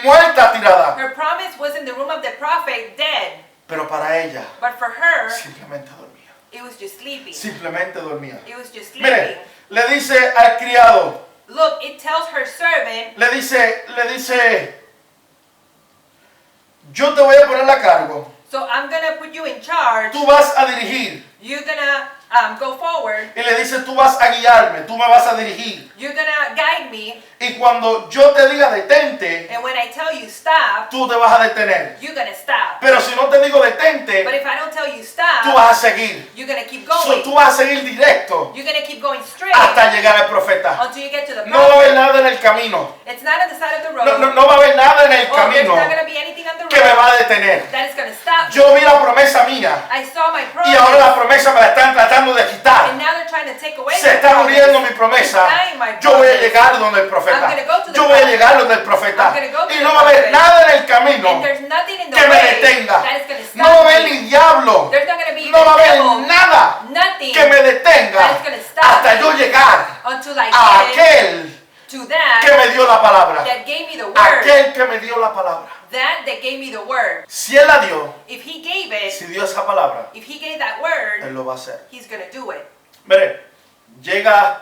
muerta, tirada. Her promise was in the room of the prophet, dead. Pero para ella, But for her, simplemente dormía. it was just sleeping. Simplemente dormía. It was just sleeping. Mire, le dice al criado, Look, it tells her servant, le dice, yo te voy a poner a cargo. so I'm going to put you in charge. Tú vas a dirigir. You're going to go forward. Y le dice, tú vas a guiarme, tú me vas a dirigir. You're going to guide me. Y cuando yo te diga detente, And when I tell you stop, tú te vas a detener. you're going to stop. Pero si no te digo detente, But if I don't tell you tú stop, vas a seguir. you're going to keep So, going. tú vas a seguir directo You're going to keep going straight hasta llegar al profeta. until you get to the No va a haber prophet. nada en el camino. It's not on the side of the road. No va a haber nada en el Oh, there's camino not going to be anything on the que me road va a detener. that is going to stop me. Yo vi la promesa mía I saw my y ahora la promise, promesa me la están tratando de and quitar. now they're trying to take away Se my está promise. muriendo mi promesa. It's dying my Yo voy a promise. llegar donde el profeta. I'm gonna go to the Yo voy a prophet. llegar donde el profeta. I'm gonna go to Y the no va a haber prophet. nada en el camino And there's nothing in the que me way detenga. that is going to stop No va a haber me. ni diablo. There's not going to be No va a the haber devil, nada nothing que me detenga that is going to stop hasta me yo llegar until I a get aquel to that que me dio la palabra. that gave me the word. Aquel que me dio la palabra. That gave me the word. Si Él la dio, If he gave it, si dio esa palabra, if he gave that word, Él lo va a hacer. he's going to do it. Mire, llega,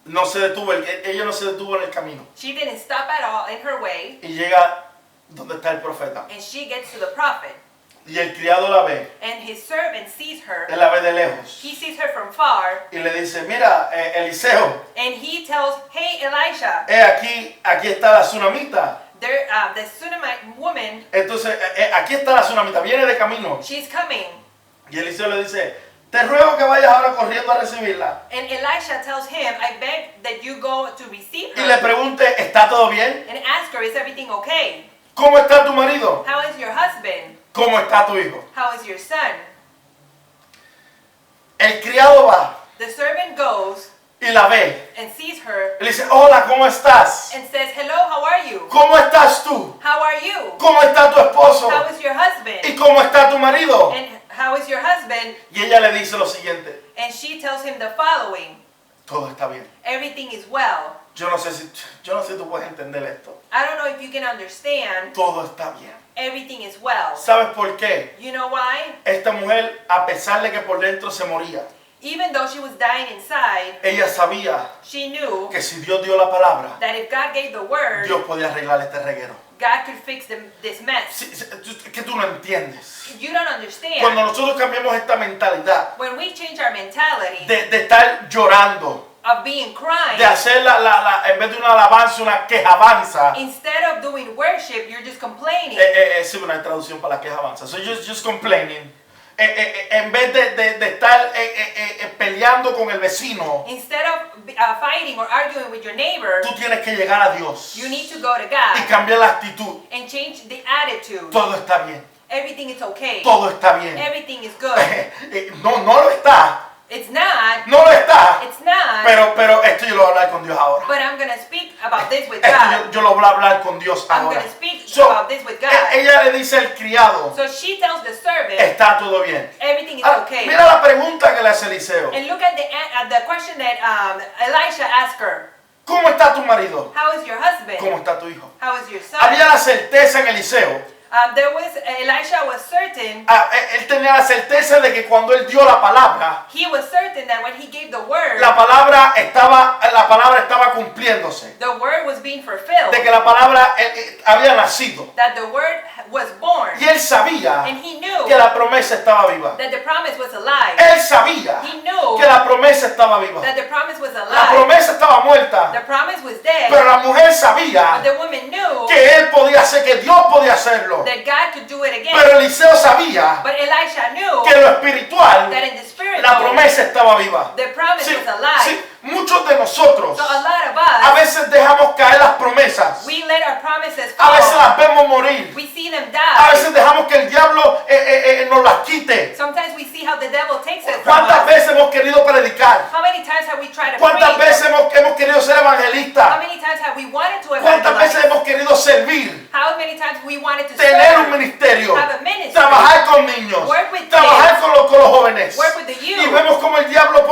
no se detuvo, ella no se detuvo en el camino. She didn't stop at all in her way, Y llega donde está el profeta. and she gets to the prophet. Y el criado la ve, And his servant sees her. él la ve de lejos. He sees her from far, Y le dice, mira, Eliseo, and he tells, hey, Elisha, aquí está la tsunamita. there, the Shunammite woman, Entonces, aquí está la tsunamita, viene de camino. she's coming. Y Eliseo le dice, te ruego que vayas ahora corriendo a recibirla. And Elisha tells him, I beg that you go to receive Y le her pregunte, ¿está todo bien? and ask her, is everything okay? ¿Cómo está tu marido? How is your husband? ¿Cómo está tu hijo? How is your son? El criado va The servant goes y la ve. and sees her Y le dice, hola, ¿cómo estás? and says, hello, how are you? ¿Cómo estás tú? How are you? ¿Cómo está tu esposo? How is your ¿Y husband? cómo está tu marido? And how is your husband? Y ella le dice lo siguiente, And she tells him the following, todo está bien. everything is well. Yo no sé si tú puedes entender esto. I don't know if you can understand, Todo está bien. everything is well. ¿Sabes por qué? You know why? Esta mujer, a pesar de que por dentro se moría, Even though she was dying inside, ella sabía she knew que si Dios dio la palabra, that if God gave the word, Dios podía arreglar este reguero. God could fix this mess. Que tú no entiendes. You don't understand. Cuando nosotros cambiamos esta mentalidad When we change our mentality de estar llorando, of being crying, de hacer en vez de una alabanza, una quejabanza. instead of doing worship, you're just complaining. Sí, una traducción para la quejabanza. So just complaining. En vez de estar peleando con el vecino, Instead of fighting or arguing with your neighbor, tú tienes que llegar a Dios you need to go to y God cambiar la actitud. and change the attitude. Todo está bien. Everything is okay. Todo está bien. Everything is good. No lo está. It's not. No lo está. It's not. Pero esto yo lo voy a hablar con Dios ahora. But I'm going to speak about this with Esto God. yo lo voy a hablar con Dios I'm ahora. going to speak So, about this with God. ella le dice al criado, So she tells the servant, está todo bien. everything is Ahora, okay. mira la pregunta que le hace Eliseo. And look at the question that Elisha asked her. ¿Cómo está tu marido? How is your husband? ¿Cómo está tu hijo? How is your son? Había la certeza en Eliseo. Elisha was certain. Él tenía la certeza de que cuando él dio la palabra, He was certain that when he gave the word, la palabra estaba cumpliéndose. the word was being fulfilled. De que la palabra había nacido. That the word was born. Y él sabía And he knew que la promesa estaba viva. that the promise was alive. Él sabía He knew que la promesa estaba viva. that the promise was La alive. promesa estaba The muerta, promise was dead. pero la mujer But sabía the woman knew que él podía hacer, que Dios podía hacerlo. that God could do it again. Pero Eliseo sabía But Elisha knew que en lo espiritual that in the spirit la promesa estaba viva. the promise Sí, was alive. sí, muchos de nosotros So a lot of a us, veces dejamos caer las promesas. we let our promises A veces fall. las vemos morir. We see them A die. veces dejamos que el diablo nos las quite. Sometimes we see how the devil takes it from ¿Cuántas us. veces hemos querido predicar? How many times have we tried to ¿Cuántas preach? veces hemos querido ser How evangelistas? many times have we wanted to ¿Cuántas veces evangelize? hemos querido servir? How many times we wanted to Tener un serve? ministerio, Have a ministry. trabajar con niños, Work with trabajar kids. con los jóvenes. Work with the youth. Y vemos como el diablo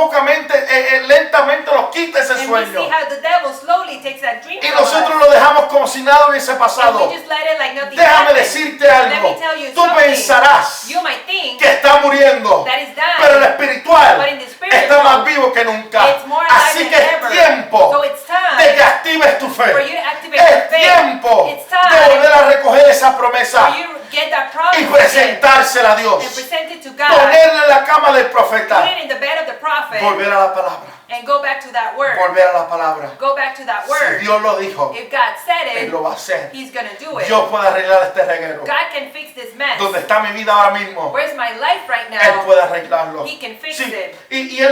lentamente nos quita ese And we sueño. see how the devil slowly takes that dream Y from nosotros us. lo dejamos como si nada hubiese And pasado. we just let it like nothing Déjame happened. decirte Let algo. me tell you Tú something. pensarás You might think que está muriendo, that is dying. pero el espiritual But in the spirit, está más vivo que nunca. it's more alive Así than que es ever. tiempo So it's time de que actives tu for fe. you to activate your Es faith. tiempo It's de time volver a recoger esa promesa for you to get that promise y again presentársela a Dios. and present it to God. Ponerle en la cama del Put profeta. it in the bed of the prophet Volver a la palabra. and go back to that word. Volver a la palabra. Go back to that Si word. Dios lo dijo, If God said Él it, lo va a hacer. He's going to do it. Dios puede arreglar este reguero. God can fix this mess. Donde está mi vida ahora mismo, Where's my life right Él now? puede arreglarlo. He can fix Sí, it. y ella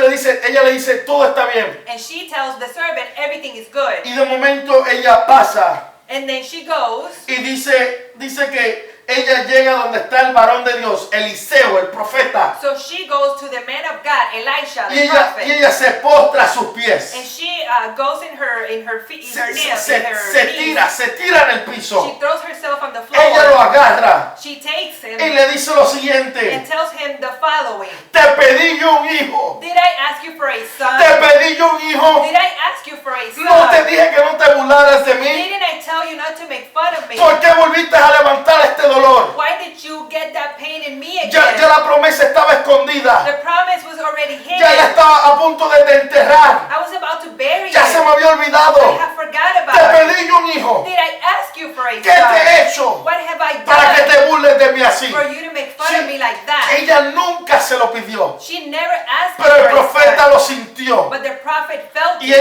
le dice, todo está bien. And she tells the servant everything is good. Y de momento ella pasa And then she goes y dice que ella llega donde está el varón de Dios, Eliseo, el profeta. So she goes to the man of God, Elisha, Y the prophet. ella se postra a sus pies. And she goes in her feet, in her nails, Se in her knees. se tira en el She piso. throws herself on the Ella lo floor. agarra She takes him y le dice lo and siguiente: tells him the following. te pedí yo un hijo. Did I ask you for a son? Te pedí yo un hijo. Did I ask you for a No te son? dije que no te burlaras de mí. Didn't I tell you not to make fun of me? ¿Por qué volviste a levantar este dolor? Why did you get that pain in me Ya again? la promesa estaba escondida. The promise was already Ya hidden. estaba a punto de enterrar. I was about to bury Ya se me it. había I olvidado. have forgot Te about it. pedí yo un hijo. Did I ask you for a ¿Qué te he son? hecho What have I para que done te burles de mí así? for you to make fun Sí. of me like that? Ella nunca se lo pidió, She never asked me pero el for a profeta son. lo sintió. But the prophet felt Y it.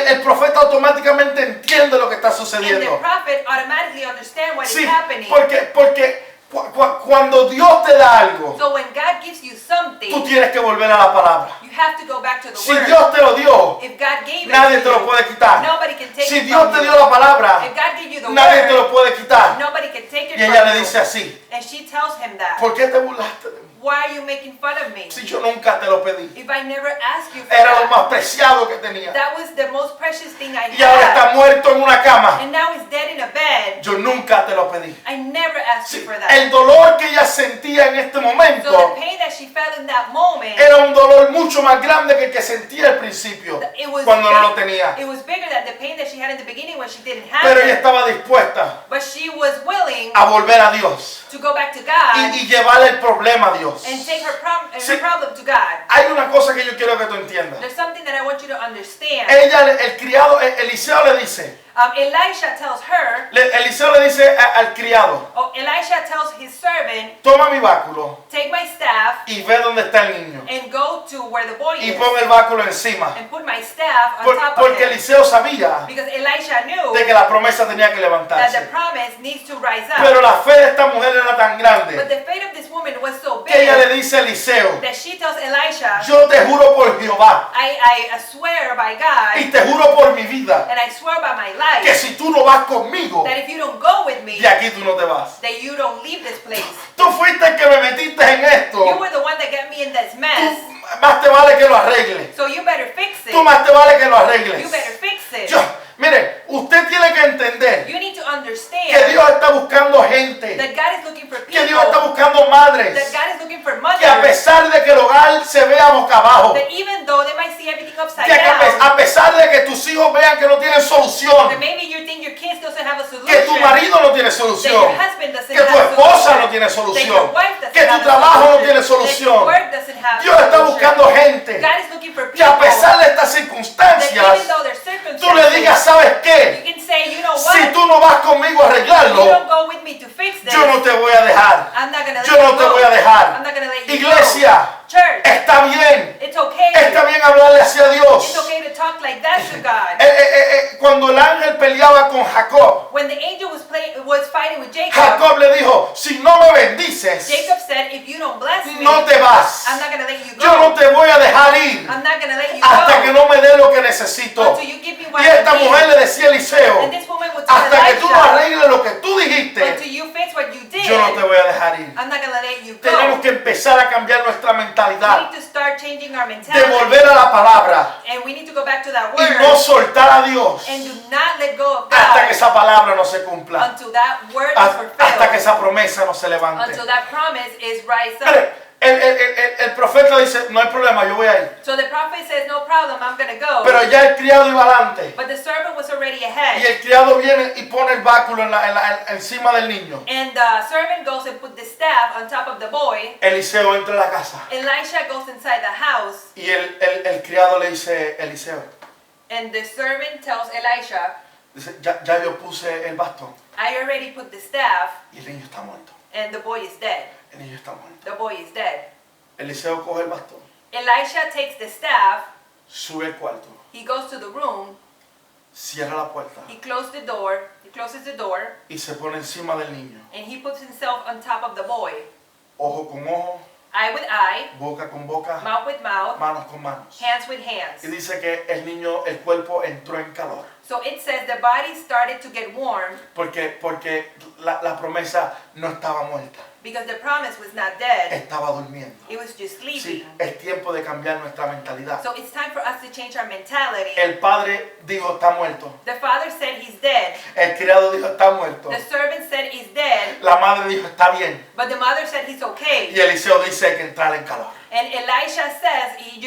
el profeta automáticamente entiende lo que está And the sucediendo. prophet automatically understands what is Sí, happening. porque cuando Dios te da algo, So when God gives you tú something, tienes que volver a la palabra. you have to go back to the Si word. Dios te lo dio, If God gave nadie it te to lo you, puede quitar. nobody can take Si it Dios from te you. dio la palabra, If God gave you the nadie te lo word, puede quitar. nobody can take it Y ella from le you. dice así: And she tells him that. ¿por qué te burlaste de mí? Why are you making fun of me? Si yo nunca te lo pedí. If I never asked you for Era lo that, más preciado que tenía. that was the most precious thing I Y ahora está had. muerto en una cama. And now he's dead in a bed. Yo nunca te lo pedí. I never asked Sí, you for that. el dolor que ella sentía en este So momento the pain that she felt in that moment, era un dolor mucho más grande que el que sentía al principio, it was cuando no lo big- tenía. It was bigger than the pain that she had in the beginning when she didn't have Pero ella it. estaba dispuesta But she was willing a volver a Dios to go back to God y llevarle el problema a Dios. and take her Sí. problem to God. Hay una cosa que yo quiero que tú entiendas. There's something that I want you to understand. Ella, el criado, Eliseo le dice, Elisha tells her, Eliseo le dice al criado: Elisha tells his servant, toma mi báculo take my staff y ve dónde está el niño and go to where the boy y is pon el báculo encima. and put my staff on top of Porque him. Eliseo sabía Because Elisha knew de que la promesa tenía que that the levantarse. promise needs to rise Pero up. la fe de esta mujer era tan But grande the faith of this woman was so que ella le big dice a Eliseo: that she tells Elisha, yo te juro por Jehová I swear by y God te juro por mi vida and I swear by my que life si tú no vas conmigo, that if you don't go with me, de aquí tú no te vas. that you don't leave this place. Tú fuiste el que me metiste en esto. You were the one that got me in this mess, Tú, más te vale que lo arregles. so you better fix Tú it. más te vale que lo arregles. You better fix it. Mire, usted tiene que entender You need to que understand Dios está buscando gente, that God is looking for que people, Dios está buscando that madres, God is looking for que a mothers, pesar de que el hogar se vea boca abajo, that even though they might see everything upside Que down. a pesar de que tus hijos vean que no tienen That solución, maybe you think your kids doesn't have a que solution. tu marido no tiene That your solución, husband doesn't que tu have a esposa solution. no tiene That your solución, wife doesn't que have tu a trabajo no solution. tiene That your solución. work doesn't have Dios a está solution. buscando gente God is looking for que a people pesar de estas that circunstancias, even though their tú le digas, circumstances, ¿sabes you qué? can say, you know Si what? tú no vas conmigo a You arreglarlo, don't go with me to fix this. yo no te voy a dejar. I'm not gonna let Yo you no te go. voy a dejar. I'm not gonna let you Iglesia, go. Church, está bien. it's okay. Está bien hablarle hacia It's Dios. okay to talk like that to God. Cuando el ángel peleaba con Jacob, When the angel was fighting with Jacob, Jacob le dijo, si no me bendices, Jacob said, if you don't bless me, no te vas. I'm not gonna let you go. Yo no te voy a dejar ir I'm not gonna let you hasta go que no me dé lo que necesito. until you give me what Y I esta need. mujer le decía a Eliseo, And this woman would tell hasta que tú no Elisha, arregles lo que tú dijiste, until you fix what you did, yo no te voy a dejar ir. I'm not gonna let you go. Tenemos que empezar a cambiar nuestra We mentalidad, need to start changing our de mentality. volver a la palabra And we need to go back to that y word no soltar a Dios and do not let go of hasta que God esa palabra no se cumpla, until that word is hasta que fulfilled, esa promesa no se levante. until that promise is rise up. Mire, el profeta dice, no hay problema, yo voy a ir. So the prophet says, no problem, I'm going to go. Pero ya el criado iba adelante. But the servant was already Y ahead. el criado viene y pone el báculo encima del niño. And the servant goes and put the staff on top of the boy. Eliseo entra a la casa. Elisha goes inside the house. Y el criado le dice, Eliseo, And the servant tells Elisha, dice, ya yo puse el bastón. I already put the staff Y el niño está muerto. and the boy is dead. El niño está muerto. The boy is dead. Eliseo coge el bastón, Elisha takes the staff. sube al cuarto, He goes to the room. cierra la puerta He closes the door. He closes the door. y se pone encima del niño. And he puts himself on top of the boy. Ojo con ojo, Eye with eye. boca con boca, Mouth with mouth. manos con manos. Hands with hands. Y dice que el niño, el cuerpo entró en calor. So it says the body started to get warm Porque la promesa no estaba muerta, because the promise was not dead. estaba durmiendo. It was just Sí, sleeping. es tiempo de cambiar nuestra mentalidad. So it's time for us to change our mentality. El padre dijo, está muerto. The father said he's dead. El criado dijo, está muerto. The servant said he's dead. La madre dijo, está bien. But the mother said he's Y okay. Eliseo dice, hay que entrar en calor. And Elisha says he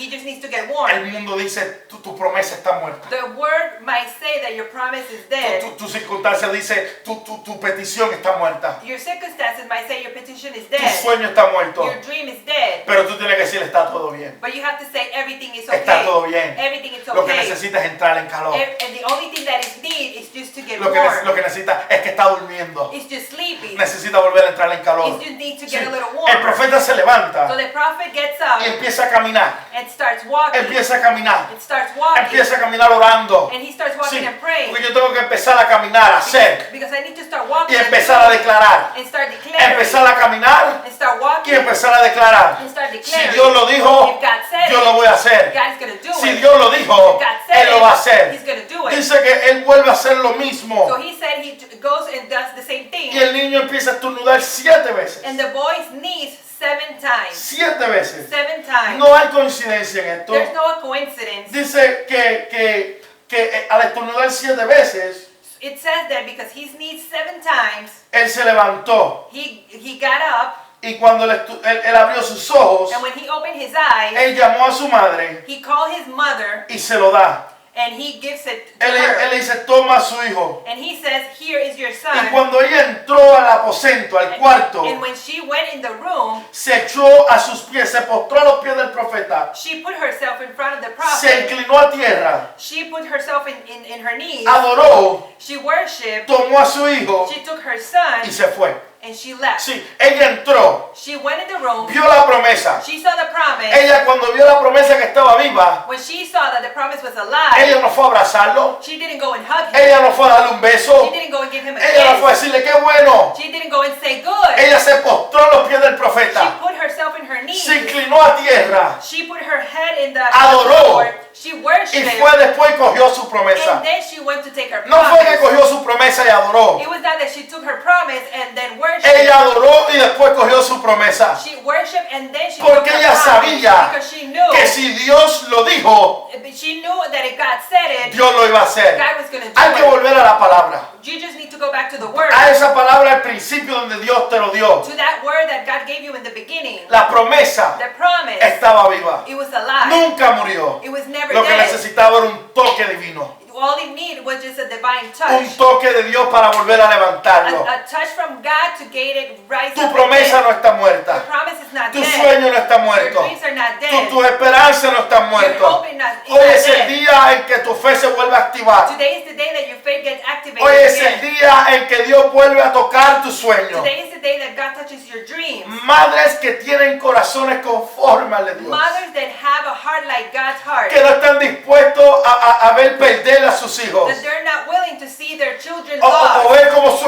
just needs to get warm. El mundo dice, tu promesa está muerta. The word might say that your promise is dead. Tu circunstancia dice, tu petición está muerta. Your circumstances might say your petition is Tu dead. sueño está muerto. Your dream is dead. Pero tú tienes que decir, está todo bien. But you have to say everything is Está okay. todo bien. Everything is Lo que okay. necesitas es entrar en calor. And the only thing that is need is just to get Lo warm. que necesitas es que está durmiendo. It's just sleepy. Necesita volver a entrar en calor. It just needs to Sí. get a little El warm. profeta se levanta So the prophet gets y up empieza a caminar. and starts walking. Empieza a caminar. It starts walking. Empieza a caminar orando. And he starts Sí, walking and praying. porque yo tengo que empezar a caminar, a hacer Because I need to start y walking empezar a declarar. and start declaring. Empezar a caminar And start y walking empezar a declarar. and start Si declaring. Dios lo dijo, If God said yo it, lo voy a hacer. God's going to do Si it. Dios lo dijo, If God said Él lo va a it, hacer. He's going to do it. Dice que Él vuelve a hacer lo mismo. So he said he goes and does the same thing. Y el niño empieza a estornudar 7 veces. And the boy sneezes 7 times. 7 veces. 7 times. No hay coincidencia en esto. There's no coincidence. Dice que al estornudar 7 veces, It says that because he sneezed 7 times, Él se levantó. he got up, Y cuando él abrió sus ojos, and when he opened his eyes, Él llamó a su madre he called his mother, y se lo da. and he gives it to Él her. le dice, toma a su hijo. And he says, here is your Y son. cuando ella entró al aposento, al cuarto, And when she went in the room, se echó a sus pies, se postró a los pies del profeta, she put herself in front of the se prophet. inclinó a tierra, She put herself in her knees. adoró, She worshipped. tomó a su hijo She took her son y se fue. and she left. Sí, ella entró, She went in the room. vio la promesa. She saw the promise. Ella cuando vio la promesa que estaba viva, When she saw that the promise was alive, ella no fue a abrazarlo, she didn't go and hug him. ella no fue a darle un She beso, didn't go and give him a ella no fue a kiss. decirle qué bueno. She didn't go and say good. Ella se postró a los pies del She profeta, put herself in her knees. se inclinó a tierra, She put her head in the Adoró. floor. She worshiped. fue después y cogió su promesa. And then she went to take her No fue que promise. cogió su promesa y adoró. It was not that she took her promise and then worshipped. Ella adoró y después cogió su promesa. She worshipped and then she Porque took her ella promise. sabía Because she knew. que si Dios lo dijo, She knew that if God said it, Dios lo iba a hacer. God was going to do Hay que it. volver a la palabra. You just need to go back to the word. A esa palabra al principio donde Dios te lo dio. To that word that God gave you in the beginning. La promesa The promise. estaba viva. It was alive. Nunca murió. It was never Lo que dead. necesitaba era un toque divino. All it needed was just a divine touch. Un toque de Dios para volver a levantarlo. A touch from God to get it rise Tu up promesa again. no está Your muerta. promise is not Tu dead. sueño no está Your muerto. dreams are not dead. Tus esperanzas no están Your muertas. hope is not Hoy es el dead. día en que tu fe se vuelve a activar. Today is the day that your faith gets activated Hoy es el again. día en que Dios vuelve a tocar tu sueño. Today is the day that God touches your dreams. Madres que tienen corazones conformes al de Dios. Mothers that have a heart like God's heart. Que no están dispuestos a ver perder a sus hijos. That they're not willing to see their children O lost. ver cómo su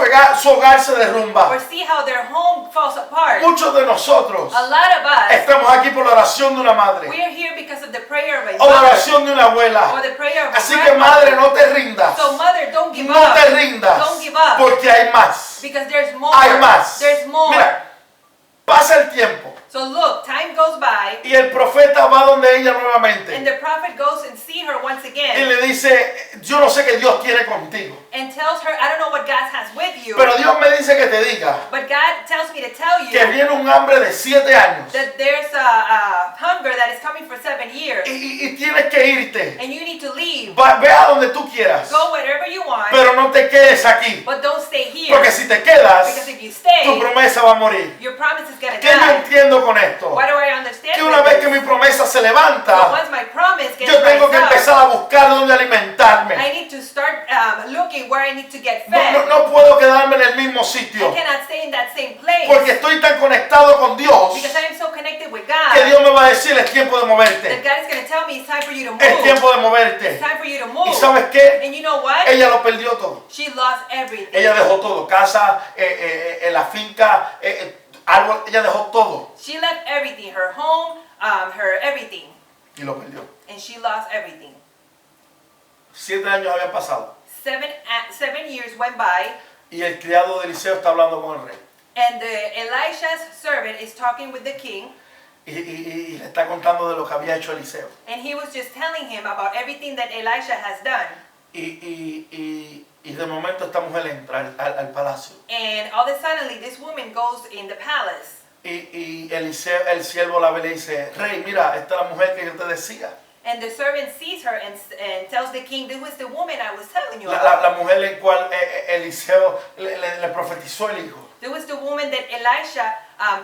hogar se derrumba. Or see how their home falls apart. Muchos de nosotros A lot of us, estamos aquí por la oración de una madre. we are here because of the prayer of a O la mother. oración de una abuela. Or the prayer of a Así que madre, no te rindas. So mother, don't give No up. te rindas. Don't give up. Porque hay más. Because there's more. Hay más. There's more. Mira, pasa el tiempo So look, time goes by, y el profeta va donde ella and nuevamente the prophet goes and see her once y again, le dice, yo no sé qué Dios tiene contigo, and tells her, I don't know what God has with you, pero Dios me dice que te diga but God tells me to tell que you viene un hambre de 7 años that there's a hunger that is coming for 7 years, y tienes que irte. and you need to leave. Ve a donde tú quieras, Go wherever you want, pero no te quedes aquí, but don't stay here. porque si te quedas, Because if you stay, tu promesa va a morir. your promise is going to ¿Qué yo die. entiendo con esto? What do I understand? Que with una vez this? que mi promesa se So levanta, once my promise gets yo tengo que raised up, empezar a buscar dónde alimentarme. I need to start looking where I need to get No, fed. no puedo quedarme en el mismo I sitio, cannot stay in that same place porque estoy tan conectado con Dios because I am so connected with que God Dios me va a decir es tiempo de that moverte, God is going to tell me it's time for you to move. es tiempo de It's moverte. time for you to ¿Y move. sabes qué? And you know what? Ella lo perdió todo. She lost everything. Ella dejó todo, casa, en la finca, árbol, ella dejó todo She left everything, her home, her everything, y lo perdió. and she lost everything. 7 años habían pasado 7 years went by, y el criado de Eliseo está hablando con el rey and Elisha's servant is talking with the king, y le está contando de lo que había hecho Eliseo. and he was just telling him about everything that Elisha has done. Y de momento esta mujer entra al palacio. And all of a sudden, this woman goes in the palace. Y Eliseo, el siervo la ve y le dice, rey, mira, esta es la mujer que yo te decía. And the servant sees her and tells the king, this was the woman I was telling you La about. mujer en cual Eliseo le profetizó el hijo. There was the woman that Elisha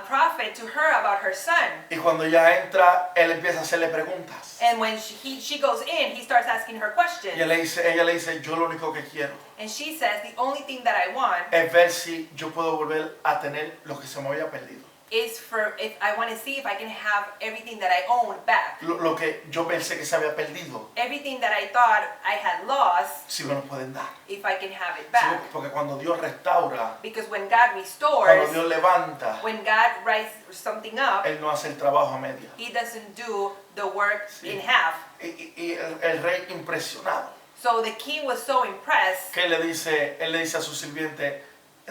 prophet to her about her son. Y cuando ella entra, él empieza a hacerle preguntas. And when she goes in, he starts asking her questions. Y ella le dice, yo lo único que quiero And she says, the only thing that I want es ver si yo puedo volver a tener lo que se me había perdido. is if I want to see if I can have everything that I own back. Lo que yo pensé que se había perdido, Everything that I thought I had lost, si me lo pueden dar. if I can have it Sí, back. porque cuando Dios restaura, Because when God cuando restores, Dios levanta, when God rises something up, Él no hace el trabajo a media. he doesn't do the work Sí. in half. Y el rey impresionado, So the king was so impressed que él le dice a su sirviente,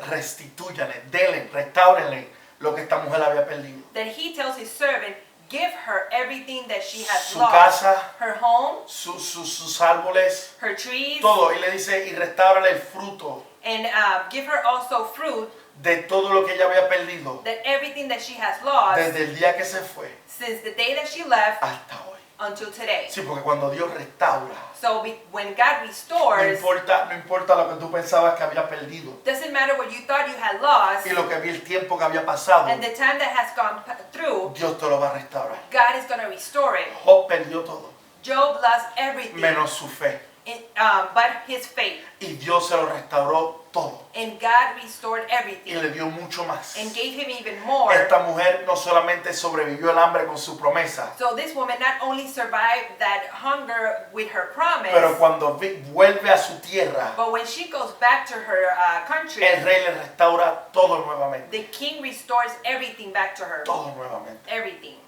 restitúyanle, denle, restáurenle lo que esta mujer había perdido. that he tells his servant, give her everything that she has Su lost. casa, Her home, sus árboles, her trees, todo. Y le dice, y restáurale el fruto and give her also fruit, de todo lo que ella había perdido that everything that she has lost desde el día que se fue since the day that she left hasta hoy. until today. Sí, porque cuando Dios restaura, So when God no restores, importa lo que tú pensabas que había perdido doesn't matter what you thought you had lost y lo que el tiempo que había pasado, and the time that has gone through, Dios te lo va a restaurar. God is going to restore it. Job perdió todo, Job lost everything, menos su fe. but his faith. Y Dios se lo restauró todo And God restored y everything le dio mucho más. and gave him even more. Esta mujer no solamente sobrevivió el hambre con su promesa, So this woman not only survived that hunger with her promise, pero cuando vuelve a su tierra, but when she goes back to her country, el rey le restaura todo nuevamente. the king restores everything back to her. Todo nuevamente. Everything.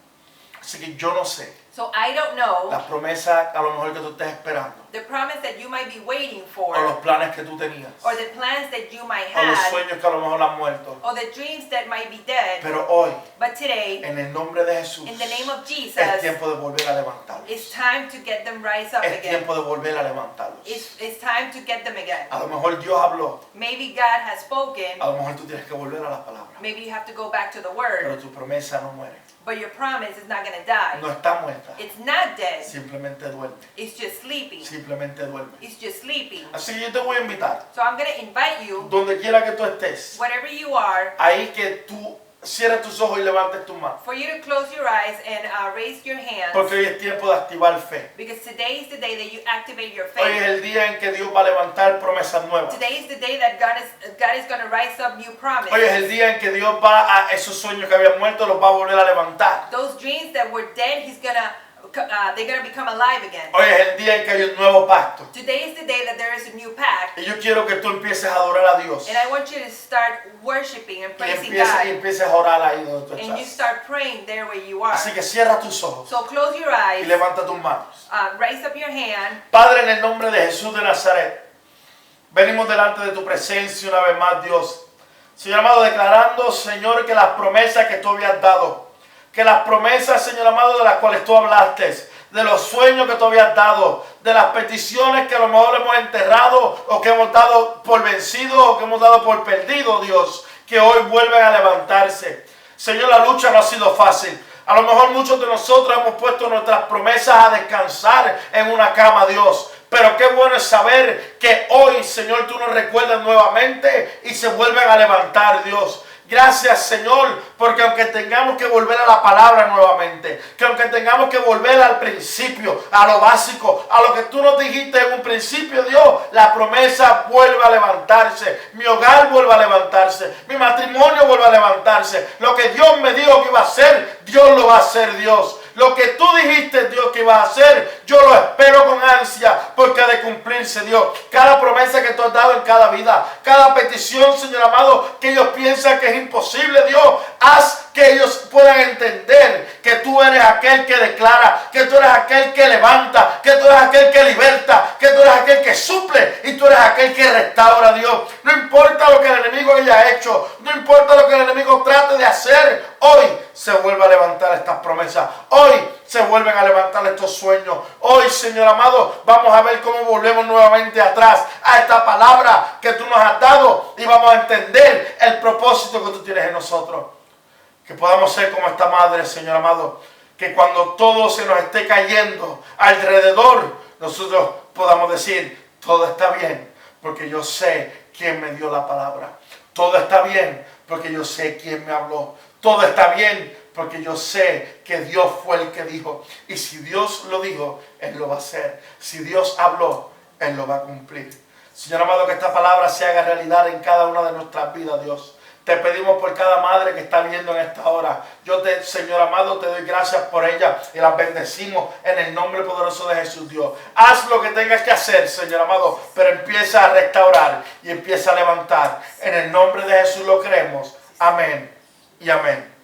Así que yo no sé So I don't know las promesas a lo mejor que tú estés esperando, the promise that you might be waiting for, o los planes que tú tenías, or the plans that you might o los have, sueños que a lo mejor han muerto. or the dreams that might be dead. Pero hoy, But today, en el nombre de Jesús, in the name of Jesus, es tiempo de volver a levantarlos. it's time to get them rise up Es again. tiempo de volver a levantarlos. It's time to get them again. A lo mejor Dios habló, Maybe God has spoken. a lo mejor tú tienes que volver a la palabra. Maybe you have to go back to the Pero word. tu promesa no muere. But your promise is not going to die. No está muerta. It's not dead. Simplemente duerme. It's just sleeping. Simplemente duerme. It's just sleeping. Así que yo te voy a invitar, So I'm going to invite you, donde quiera que tú estés, whatever you are, ahí que tú cierres tus ojos y levantes tus manos. for you to close your eyes and raise your hands. Porque hoy es tiempo de activar fe. Because today is the day that you activate your Hoy es faith. el día en que Dios va a levantar promesas nuevas. Today is the day that God is going to rise up new promises. Hoy es el día en que Dios va a esos sueños que habían muerto, los va a volver a levantar. Those dreams that were dead, they're going to become alive again. Hoy es el día en que hay un nuevo pacto. Today is the day that there is a new pact. Y yo quiero que tú empieces a adorar a Dios. And I want you to start worshiping and Y praising empieces God. a orar ahí donde tú And you estás. start praying there where you are. Así que cierra tus ojos So close your y eyes, levanta tus manos. raise up your hand. Padre, en el nombre de Jesús de Nazaret, venimos delante de tu presencia una vez más, Dios. Señor amado, declarando, Señor, que las promesas que tú habías dado, que las promesas, Señor amado, de las cuales tú hablaste, de los sueños que tú habías dado, de las peticiones que a lo mejor hemos enterrado o que hemos dado por vencido o que hemos dado por perdido, Dios, que hoy vuelven a levantarse. Señor, la lucha no ha sido fácil. A lo mejor muchos de nosotros hemos puesto nuestras promesas a descansar en una cama, Dios. Pero qué bueno es saber que hoy, Señor, tú nos recuerdas nuevamente y se vuelven a levantar, Dios. Gracias, Señor, porque aunque tengamos que volver a la palabra nuevamente, que aunque tengamos que volver al principio, a lo básico, a lo que tú nos dijiste en un principio, Dios, la promesa vuelve a levantarse, mi hogar vuelve a levantarse, mi matrimonio vuelve a levantarse. Lo que Dios me dijo que iba a hacer, Dios lo va a hacer, Dios. Lo que tú dijiste, Dios, que iba a hacer, yo lo espero con ansia, porque ha de cumplirse, Dios. Cada promesa que tú has dado en cada vida, cada petición, Señor amado, que ellos piensan que es imposible, Dios, haz que ellos puedan entender que tú eres aquel que declara, que tú eres aquel que levanta, que tú eres aquel que liberta, que tú eres aquel que suple y tú eres aquel que restaura, Dios. No importa lo que el enemigo haya hecho, no importa lo que el enemigo trate de hacer, hoy se vuelve a levantar estas promesas, hoy se vuelven a levantar estos sueños. Hoy, Señor amado, vamos a ver cómo volvemos nuevamente atrás a esta palabra que tú nos has dado y vamos a entender el propósito que tú tienes en nosotros. Que podamos ser como esta madre, Señor amado, que cuando todo se nos esté cayendo alrededor, nosotros podamos decir, todo está bien, porque yo sé quién me dio la palabra. Todo está bien, porque yo sé quién me habló. Todo está bien, porque yo sé que Dios fue el que dijo. Y si Dios lo dijo, Él lo va a hacer. Si Dios habló, Él lo va a cumplir. Señor amado, que esta palabra se haga realidad en cada una de nuestras vidas, Dios. Te pedimos por cada madre que está viendo en esta hora. Señor amado, te doy gracias por ella y las bendecimos en el nombre poderoso de Jesús, Dios. Haz lo que tengas que hacer, Señor amado, pero empieza a restaurar y empieza a levantar. En el nombre de Jesús lo creemos. Amén y amén.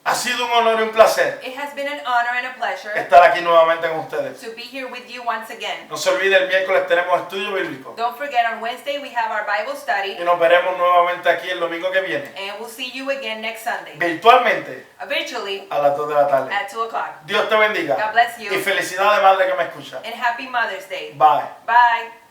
Ha sido un honor y un placer It has been an honor and a pleasure estar aquí nuevamente con ustedes. to be here with you once again. No se olvide, el miércoles tenemos estudio bíblico. Don't forget, on Wednesday we have our Bible study, Y nos veremos nuevamente aquí el domingo que viene, and we'll see you again next Sunday, virtualmente, virtually a las 2 de la tarde. at 2 o'clock. Dios te bendiga. God bless you. Y felicidades, madre que me escucha. And happy Mother's Day. Bye. Bye.